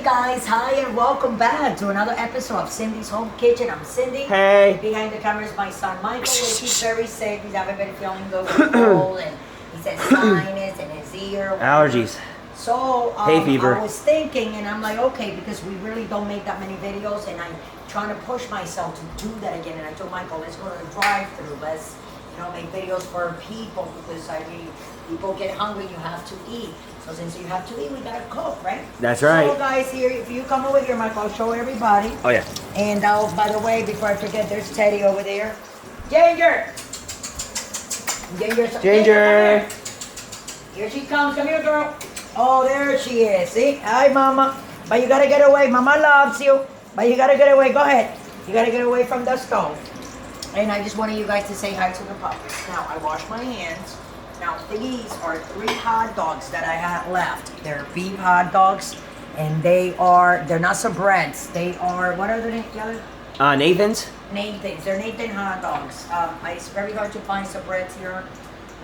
guys, hi and welcome back to another episode of Cindy's Home Kitchen. I'm Cindy. Hey. Behind the camera is my son Michael, which he's very sick. He's having been feeling good with cold and he says sinus in his ear. Allergies. So hay fever. I was thinking, and I'm like, okay, because we really don't make that many videos, and I'm trying to push myself to do that again. And I told Michael, let's go to the drive-thru. Let's, make videos for people, because I mean, people get hungry. You have to eat. So since you have to eat, we gotta cook, right? That's right. So guys, here, if you come over here, Michael, I'll show everybody. Oh yeah. And by the way, before I forget, there's Teddy over there. Ginger. Ginger. Here she comes. Come here, girl. Oh, there she is. See? Hi, Mama. But you gotta get away. Mama loves you. But you gotta get away. Go ahead. You gotta get away from the stove. And I just wanted you guys to say hi to the puppies. Now, I wash my hands. Now, these are 3 hot dogs that I have left. They're beef hot dogs. And they're not Sabrents. They are, what are the other? Nathan's. Nathan's. They're Nathan hot dogs. It's very hard to find Sabrents here.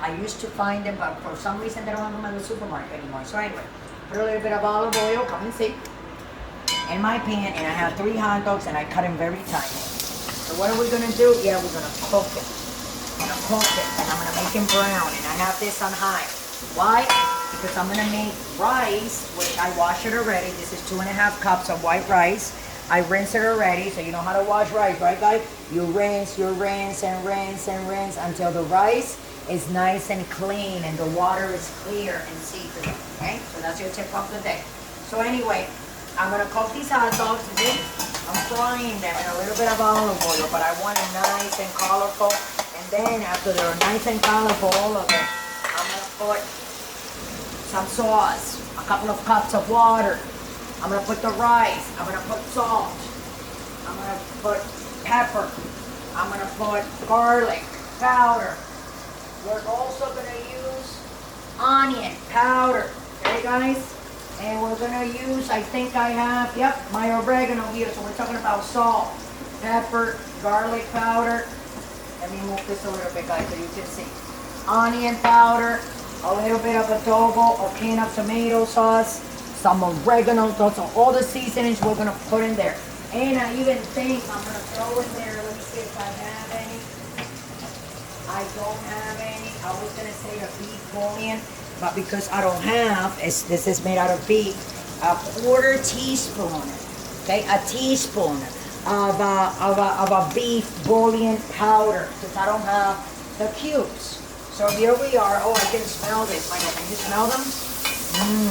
I used to find them, but for some reason they don't have them at the supermarket anymore. So anyway, put a little bit of olive oil, come and see, in my pan, and I have 3 hot dogs, and I cut them very tiny. So what are we gonna do? Yeah, we're gonna cook it. I'm gonna cook it, and I'm gonna make them brown, and I have this on high. Why? Because I'm gonna make rice, which I wash it already. This is 2.5 cups of white rice. I rinse it already, so you know how to wash rice, right, guys? You rinse, and rinse, and rinse until the rice is nice and clean and the water is clear and see-through, okay? So that's your tip of the day. So anyway, I'm gonna cook these hot dogs. See? I'm frying them in a little bit of olive oil, but I want them nice and colorful. And then after they're nice and colorful, all of them, I'm gonna put some sauce, a couple of cups of water. I'm gonna put the rice. I'm gonna put salt. I'm gonna put pepper. I'm gonna put garlic powder. We're also gonna use onion powder, okay guys? And we're gonna use, I think I have, my oregano here. So we're talking about salt, pepper, garlic powder. Let me move this a little bit, guys, so you can see. Onion powder, a little bit of adobo or can of tomato sauce, some oregano. Those are all the seasonings we're gonna put in there. And I even think I'm gonna throw in there, let me see if I have any. I don't have any. I was gonna say the beef bullion, but because I don't have, this is made out of beef, a 1/4 teaspoon, okay, a teaspoon of a beef bullion powder, because I don't have the cubes. So here we are. Oh, I can smell this, Michael. Can you smell them?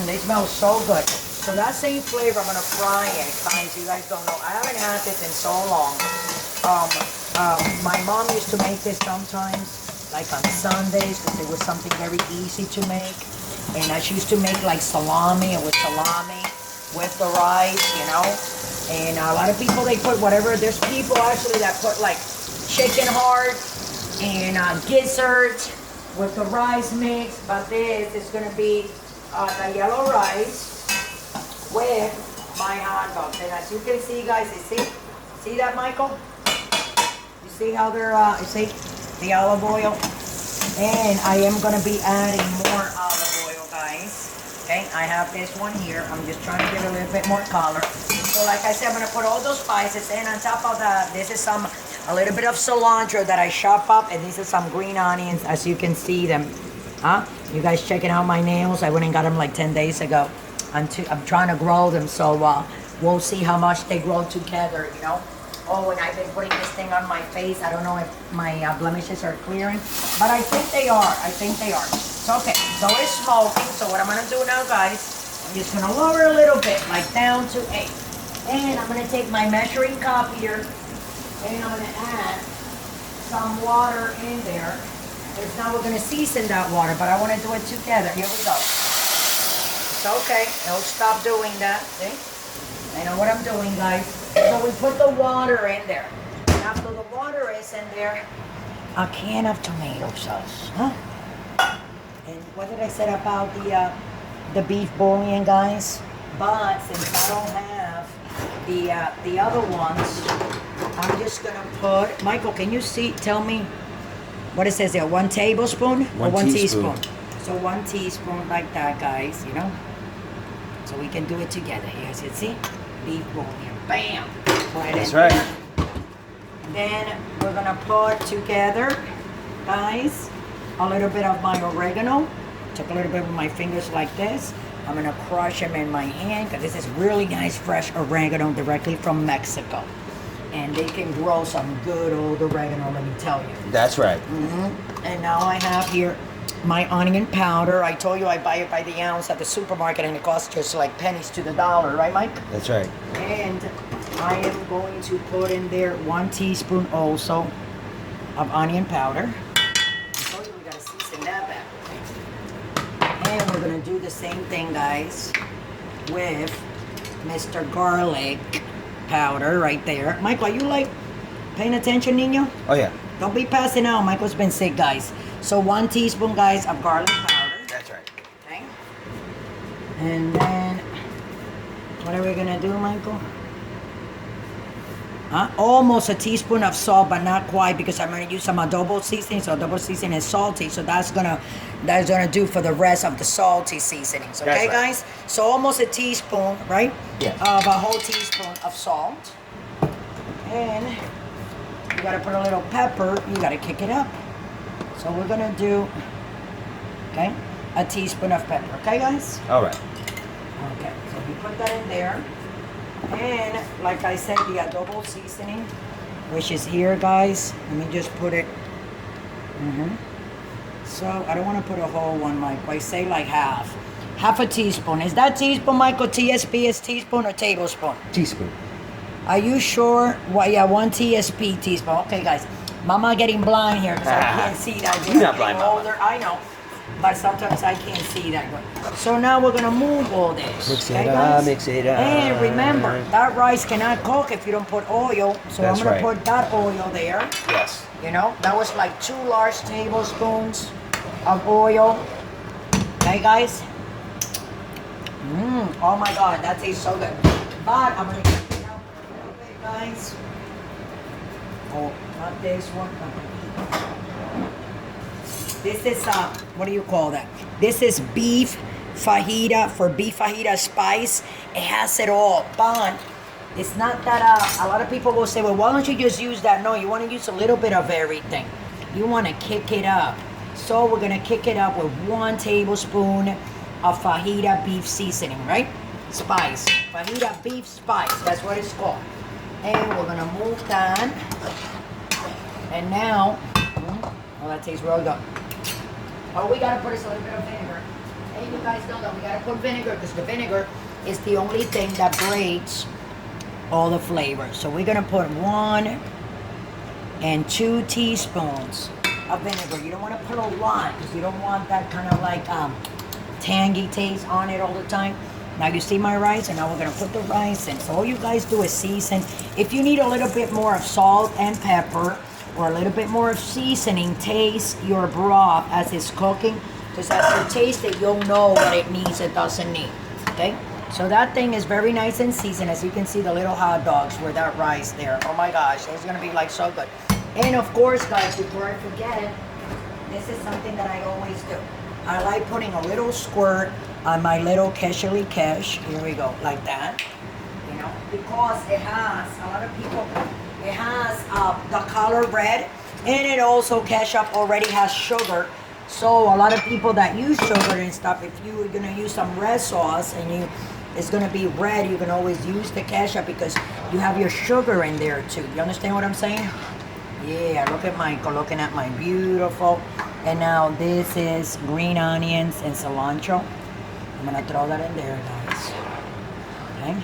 They smell so good. So that same flavor, I'm gonna fry it, guys. You guys don't know. I haven't had this in so long. My mom used to make this sometimes, like on Sundays, because it was something very easy to make. And she used to make like salami, and with salami, with the rice, And a lot of people, they put whatever, there's people actually that put like chicken heart and gizzard with the rice mix. But this is gonna be the yellow rice with my hot dogs. And as you can see, guys, you see that, Michael? You see how they're, you see the olive oil? And I am gonna be adding more olive oil, guys. Okay, I have this one here. I'm just trying to give it a little bit more color. So like I said, I'm gonna put all those spices, and on top of that, this is a little bit of cilantro that I chop up, and these are some green onions, as you can see them. You guys checking out my nails? I went and got them like 10 days ago. I'm trying to grow them, so we'll see how much they grow together, Oh, and I've been putting this thing on my face. I don't know if my blemishes are clearing, but I think they are. So, okay, so it's smoking. So what I'm gonna do now, guys, I'm just gonna lower a little bit, like down to 8. And I'm gonna take my measuring cup here, and I'm gonna add some water in there. Because now we're gonna season that water, but I wanna do it together. Here we go. It's okay, don't stop doing that, see? I know what I'm doing, guys. So we put the water in there. And after the water is in there, a can of tomato sauce. And what did I say about the beef bouillon, guys? But since I don't have the other ones, I'm just gonna put, Michael, can you tell me what it says there? 1 tablespoon or 1 teaspoon? So 1 teaspoon like that, guys, So we can do it together. Here, as you see, beef bouillon. Bam! That's right. Then we're gonna put together, guys, a little bit of my oregano. Took a little bit with my fingers like this. I'm gonna crush them in my hand because this is really nice fresh oregano directly from Mexico. And they can grow some good old oregano, let me tell you. That's right. And now I have here my onion powder. I told you I buy it by the ounce at the supermarket and it costs just like pennies to the dollar, right, Mike? That's right. And I am going to put in there 1 teaspoon also of onion powder. I told you we gotta season that back. And we're gonna do the same thing, guys, with Mr. Garlic powder right there. Michael, are you like paying attention, Nino? Oh yeah. Don't be passing out. Michael's been sick, guys. So 1 teaspoon, guys, of garlic powder. That's right. Okay. And then, what are we gonna do, Michael? Almost a teaspoon of salt, but not quite, because I'm gonna use some adobo seasoning. So adobo seasoning is salty, so that's gonna do for the rest of the salty seasonings. Okay, That's right. guys. So almost a teaspoon, right? Yeah. Of a whole teaspoon of salt, and you gotta put a little pepper. You gotta kick it up. So we're gonna do, okay, a teaspoon of pepper. Okay, guys. All right. Okay, so we put that in there. And like I said, the adobo seasoning, which is here, guys. Let me just put it. So I don't want to put a whole one, Mike. I say like half a teaspoon. Is that teaspoon, Michael? TSP is teaspoon or tablespoon? Teaspoon. Are you sure? Well, yeah, 1 TSP teaspoon. Okay, guys. Mama getting blind here because I can't see that good. You're not I'm blind, getting Mama. older. I know. But sometimes I can't see that good. So now we're gonna move all this. Mix okay, it up, guys? mix it up. And remember, that rice cannot cook if you don't put oil. So That's I'm gonna right. put that oil there. Yes. You know, that was like 2 large tablespoons of oil. Okay, guys? Oh my God, that tastes so good. But I'm gonna get it out a little bit, guys. Oh, not this one. This is, what do you call that? This is beef fajita, for beef fajita spice. It has it all, but it's not that, a lot of people will say, well, why don't you just use that? No, you want to use a little bit of everything. You want to kick it up. So we're going to kick it up with 1 tablespoon of fajita beef seasoning, right? Spice. Fajita beef spice, that's what it's called. And we're going to move that. And now, oh, that tastes real good. All we gotta put is a little bit of vinegar. Hey, you guys know that we gotta put vinegar because the vinegar is the only thing that breaks all the flavors. So we're gonna put 1 and 2 teaspoons of vinegar. You don't want to put a lot because you don't want that kind of like tangy taste on it all the time. Now you see my rice, and now we're gonna put the rice in. So all you guys do is season. If you need a little bit more of salt and pepper, or a little bit more of seasoning, taste your broth as it's cooking, because as you taste it, you'll know what it needs, it doesn't need. Okay, so that thing is very nice and seasoned. As you can see, the little hot dogs with that rice there. Oh my gosh, it's gonna be like so good. And of course, guys, before I forget it, this is something that I always do. I like putting a little squirt on my little keshali kesh. Here we go, like that. You know, because it has, a lot of people, it has the color red, and it also, ketchup already has sugar. So a lot of people that use sugar and stuff, if you're gonna use some red sauce and it's gonna be red, you can always use the ketchup because you have your sugar in there too. You understand what I'm saying? Yeah, look at Michael looking at my beautiful. And now this is green onions and cilantro. I'm gonna throw that in there, guys. Okay.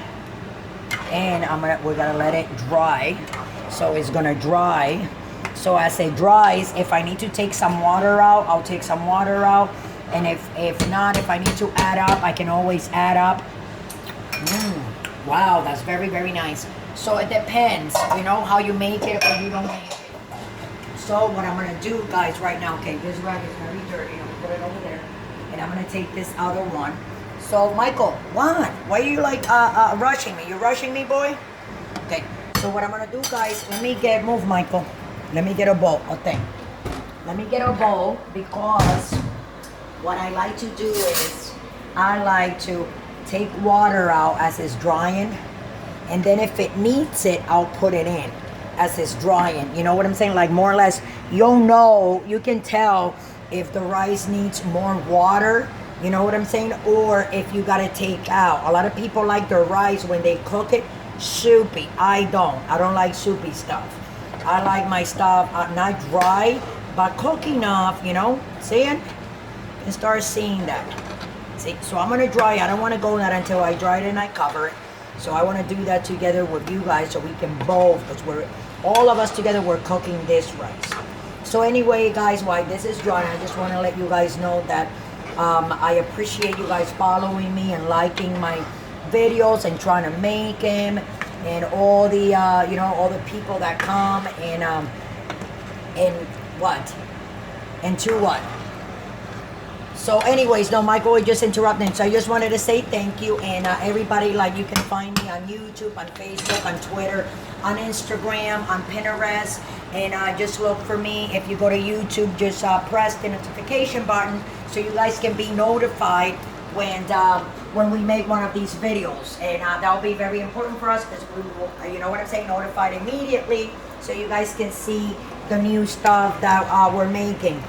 And we're gonna let it dry. So it's gonna dry. So as it dries, if I need to take some water out, I'll take some water out. And if not, if I need to add up, I can always add up. Wow, that's very, very nice. So it depends, you know, how you make it or you don't make it. So what I'm gonna do, guys, right now, okay, this rag is very dirty. I'm gonna put it over there. And I'm gonna take this other one. So Michael, what? Why are you like rushing me? You rushing me, boy? Okay. So what I'm gonna do, guys, move, Michael. Let me get a bowl, Let me get a bowl because what I like to do is I like to take water out as it's drying, and then if it needs it, I'll put it in as it's drying. You know what I'm saying? Like more or less, you'll know, you can tell if the rice needs more water, you know what I'm saying? Or if you gotta take out. A lot of people like their rice when they cook it soupy. I don't like soupy stuff. I like my stuff not dry, but cook enough, you know? Seeing? And start seeing that. See, so I'm gonna dry. I don't wanna go that until I dry it and I cover it. So I wanna do that together with you guys so we can both, because we're all of us together, we're cooking this rice. So anyway, guys, while this is drying, I just wanna let you guys know that I appreciate you guys following me and liking my videos and trying to make them, and all the you know, all the people that come and what and to what. So anyways, no, Michael just interrupting. So I just wanted to say thank you. And everybody, like, you can find me on YouTube, on Facebook, on Twitter, on Instagram, on Pinterest. And just look for me. If you go to YouTube, just press the notification button so you guys can be notified when we make one of these videos. And that'll be very important for us, because we will, you know what I'm saying, notified immediately so you guys can see the new stuff that we're making.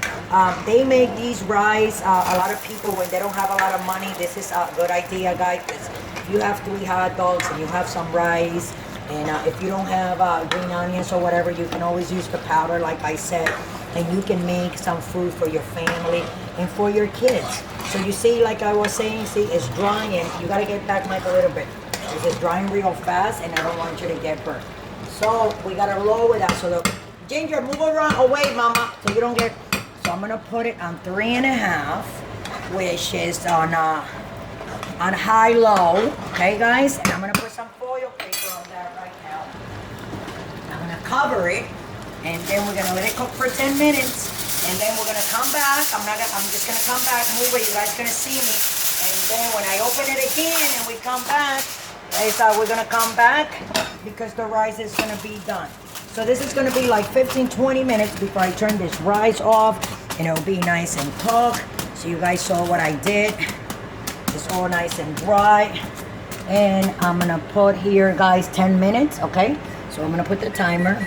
They make these rice, a lot of people, when they don't have a lot of money, this is a good idea, guys, because you have 3 hot dogs and you have some rice, and if you don't have green onions or whatever, you can always use the powder, like I said, and you can make some food for your family and for your kids. So you see, like I was saying, see, it's drying. You gotta get back, Mike, a little bit. It's drying real fast, and I don't want you to get burnt. So we gotta lower that. So the Ginger, move around away, mama, so you don't get. So I'm gonna put it on 3.5, which is on high-low, okay, guys? And I'm gonna put some foil paper on that right now. I'm gonna cover it, and then we're gonna let it cook for 10 minutes, and then we're gonna come back. I'm just gonna come back, move it. You guys gonna see me, and then when I open it again and we come back, guys, we're gonna come back because the rice is gonna be done. So this is gonna be like 15-20 minutes before I turn this rice off, and it'll be nice and cooked. So you guys saw what I did. It's all nice and dry. And I'm gonna put here, guys, 10 minutes, okay? So I'm gonna put the timer,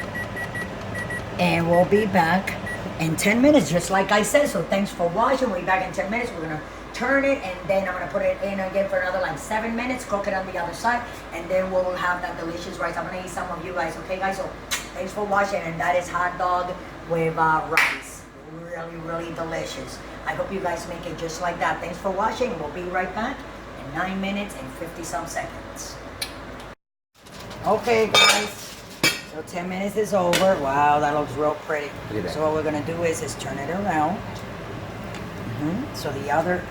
and we'll be back in 10 minutes, just like I said. So thanks for watching. We'll be back in 10 minutes. We're gonna turn it, and then I'm gonna put it in again for another like 7 minutes, cook it on the other side, and then we'll have that delicious rice. I'm gonna eat some of you guys, okay, guys? So thanks for watching, and that is hot dog with rice. Really, really delicious. I hope you guys make it just like that. Thanks for watching. We'll be right back in 9 minutes and 50-some seconds. Okay, guys. So 10 minutes is over. Wow, that looks real pretty. Look at that. So what we're gonna do is turn it around. So the other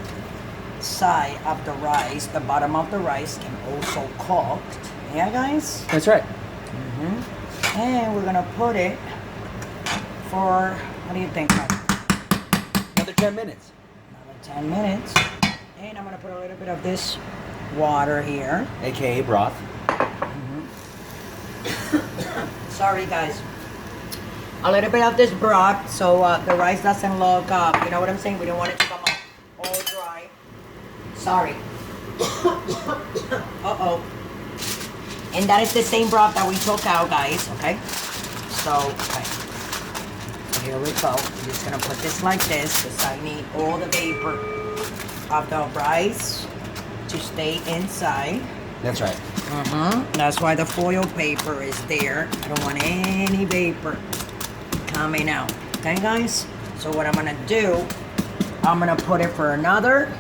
side of the rice, the bottom of the rice, can also cook. Yeah, guys? That's right. And we're gonna put it for, what do you think, Mike? Another 10 minutes. Another 10 minutes. And I'm gonna put a little bit of this water here. AKA broth. Sorry, guys. A little bit of this broth, so the rice doesn't look, you know what I'm saying? We don't want it to come out all dry. Sorry. Uh-oh. And that is the same broth that we took out, guys, okay? So, okay. Here we go. I'm just gonna put this like this, because I need all the vapor of the rice to stay inside. That's right. That's why the foil paper is there. I don't want any vapor coming out. Okay, guys? So what I'm gonna do, I'm gonna put it for another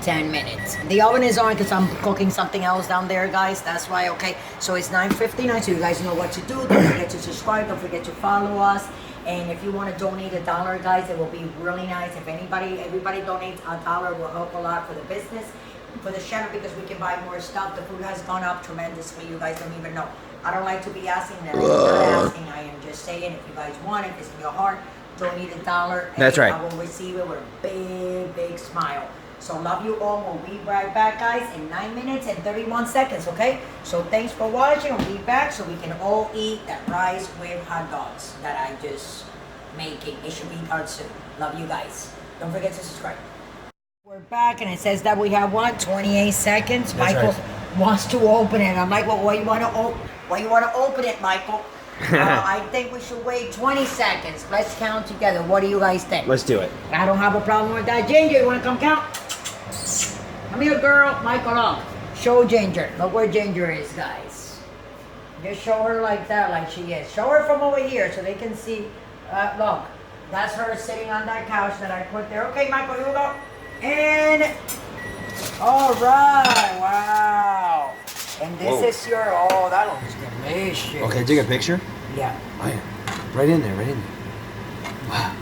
10 minutes. The oven is on because I'm cooking something else down there, guys. That's why, okay? So it's 9:59, so you guys know what to do. Don't forget to subscribe. Don't forget to follow us. And if you want to donate $1, guys, it will be really nice. If everybody donates $1, it will help a lot for the business, for the channel, because we can buy more stuff. The food has gone up tremendously. You guys don't even know. I don't like to be asking them. I'm not asking. I am just saying, if you guys want it, it's in your heart, donate $1. That's right. I will receive it with a big, big smile. So love you all. We'll be right back, guys, in 9 minutes and 31 seconds, okay? So thanks for watching. We'll be back so we can all eat that rice with hot dogs that I just making. It should be done soon. Love you guys. Don't forget to subscribe. We're We're back, and it says that we have what, 28 seconds. That's Michael right. wants to open it. I'm like, well, why you want to open it, Michael? I think we should wait 20 seconds. Let's count together. What do you guys think? Let's do it. I don't have a problem with that. Ginger, you want to come count? Come here, girl. Michael, look. Show Ginger. Look where Ginger is, guys. Just show her like that, like she is. Show her from over here so they can see. Look, that's her sitting on that couch that I put there. Okay, Michael, here we go. And, all right, wow. And this Whoa. is your, oh, that looks delicious. Okay, take a picture. Yeah. Oh yeah, right in there, right in there. Wow.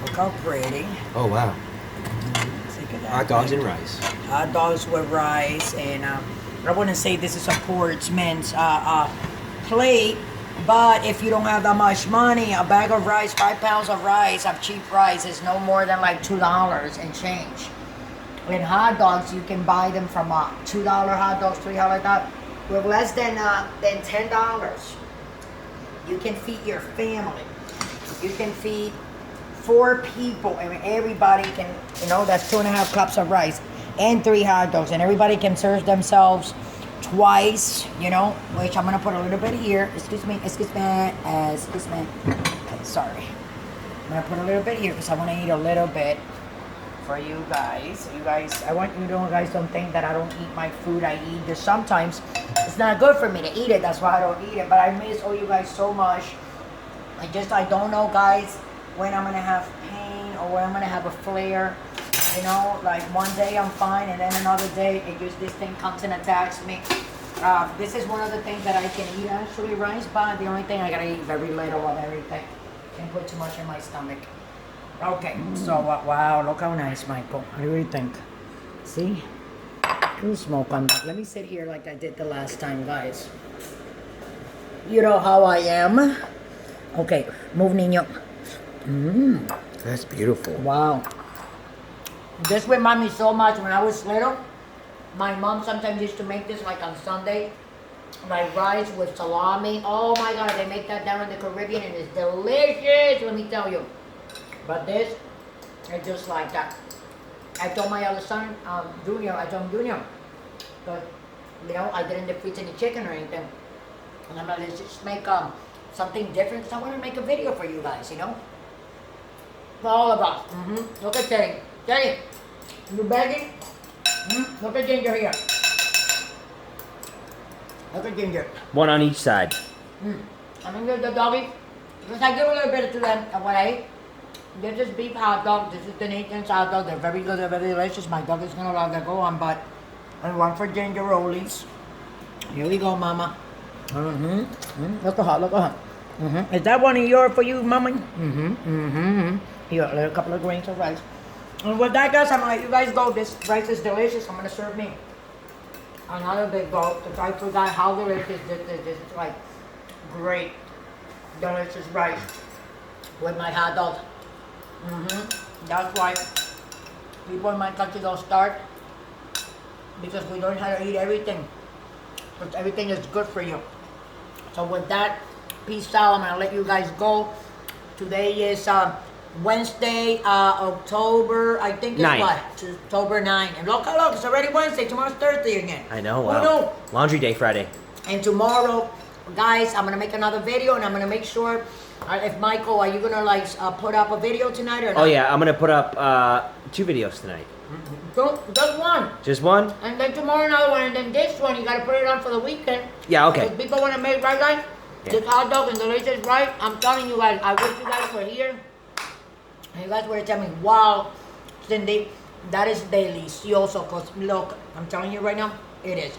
Look how pretty. Oh wow. Look at that. Hot dogs and rice. Hot dogs with rice, and I wouldn't say this is a sportsman's plate, but if you don't have that much money, a bag of rice, 5 pounds of rice, of cheap rice, is no more than like $2 and change. And hot dogs, you can buy them from $2 hot dogs, $3 like that, with less than $10. You can feed your family. You can feed 4 people, and everybody can, you know, that's 2.5 cups of rice and 3 hot dogs, and everybody can serve themselves twice, you know, which I'm gonna put a little bit here. Excuse me. Okay, sorry. I'm gonna put a little bit here because I want to eat a little bit for you guys. You guys, I want you guys don't think that I don't eat my food. I eat this sometimes. It's not good for me to eat it. That's why I don't eat it. But I miss all you guys so much. I don't know, guys, when I'm gonna have pain or when I'm gonna have a flare. You know, like one day I'm fine, and then another day this thing comes and attacks me. This is one of the things that I can eat, actually, rice, but the only thing I gotta eat very little of everything. Can't put too much in my stomach. Okay, so wow, look how nice, Michael. What do you think? See? Little smoke on that. Let me sit here like I did the last time, guys. You know how I am. Okay, move, niño. That's beautiful. Wow. This reminds me so much when I was little. My mom sometimes used to make this like on Sunday, like rice with salami. Oh my God, they make that down in the Caribbean and it's delicious, let me tell you. But this, it's just like that. I told my other son, Junior, but you know, I didn't defeat any chicken or anything. And I'm like, let's just make something different because I want to make a video for you guys, you know? For all of us. Look at Teddy. Teddy, you begging? Look at Ginger here. Look at Ginger. One on each side. I'm gonna give the doggy, because I give a little bit to them of what I ate. This is beef hot dog. This is the Nathan's hot dog. They're very good. They're very delicious. My dog is gonna love that. Go on, but and one for Ginger rollies. Here we go, Mama. Look at her. Look at her. Is that one of yours for you, Mama? Here, a little couple of grains of rice. And with that, guys, I'm gonna let you guys go. This rice is delicious. I'm gonna serve me another big bowl because I forgot how delicious this is. This is like great, delicious rice with my hot dog. That's why people in my country don't starve, because we learn how to eat everything. Because everything is good for you. So with that, peace out. I'm gonna let you guys go. Today is Wednesday, October, I think it's 9. what? October 9. And look, it's already Wednesday. Tomorrow's Thursday again. I know, Who wow. knew? Laundry day Friday. And tomorrow, guys, I'm gonna make another video, and I'm gonna make sure, if Michael, are you gonna like put up a video tonight or not? Oh yeah, I'm gonna put up 2 videos tonight. Just one. Just one? And then tomorrow another one, and then this one, you gotta put it on for the weekend. Yeah, okay. Because people wanna make right, guys. Yeah. This hot dog and delicious rice. I'm telling you guys, I wish you guys were here. And you guys were to tell me, wow, Cindy, that is delicioso. Because look, I'm telling you right now, it is.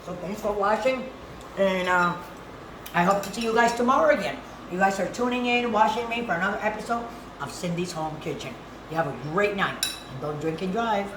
So thanks for watching. And I hope to see you guys tomorrow again. You guys are tuning in, watching me for another episode of Cindy's Home Kitchen. You have a great night. And don't drink and drive.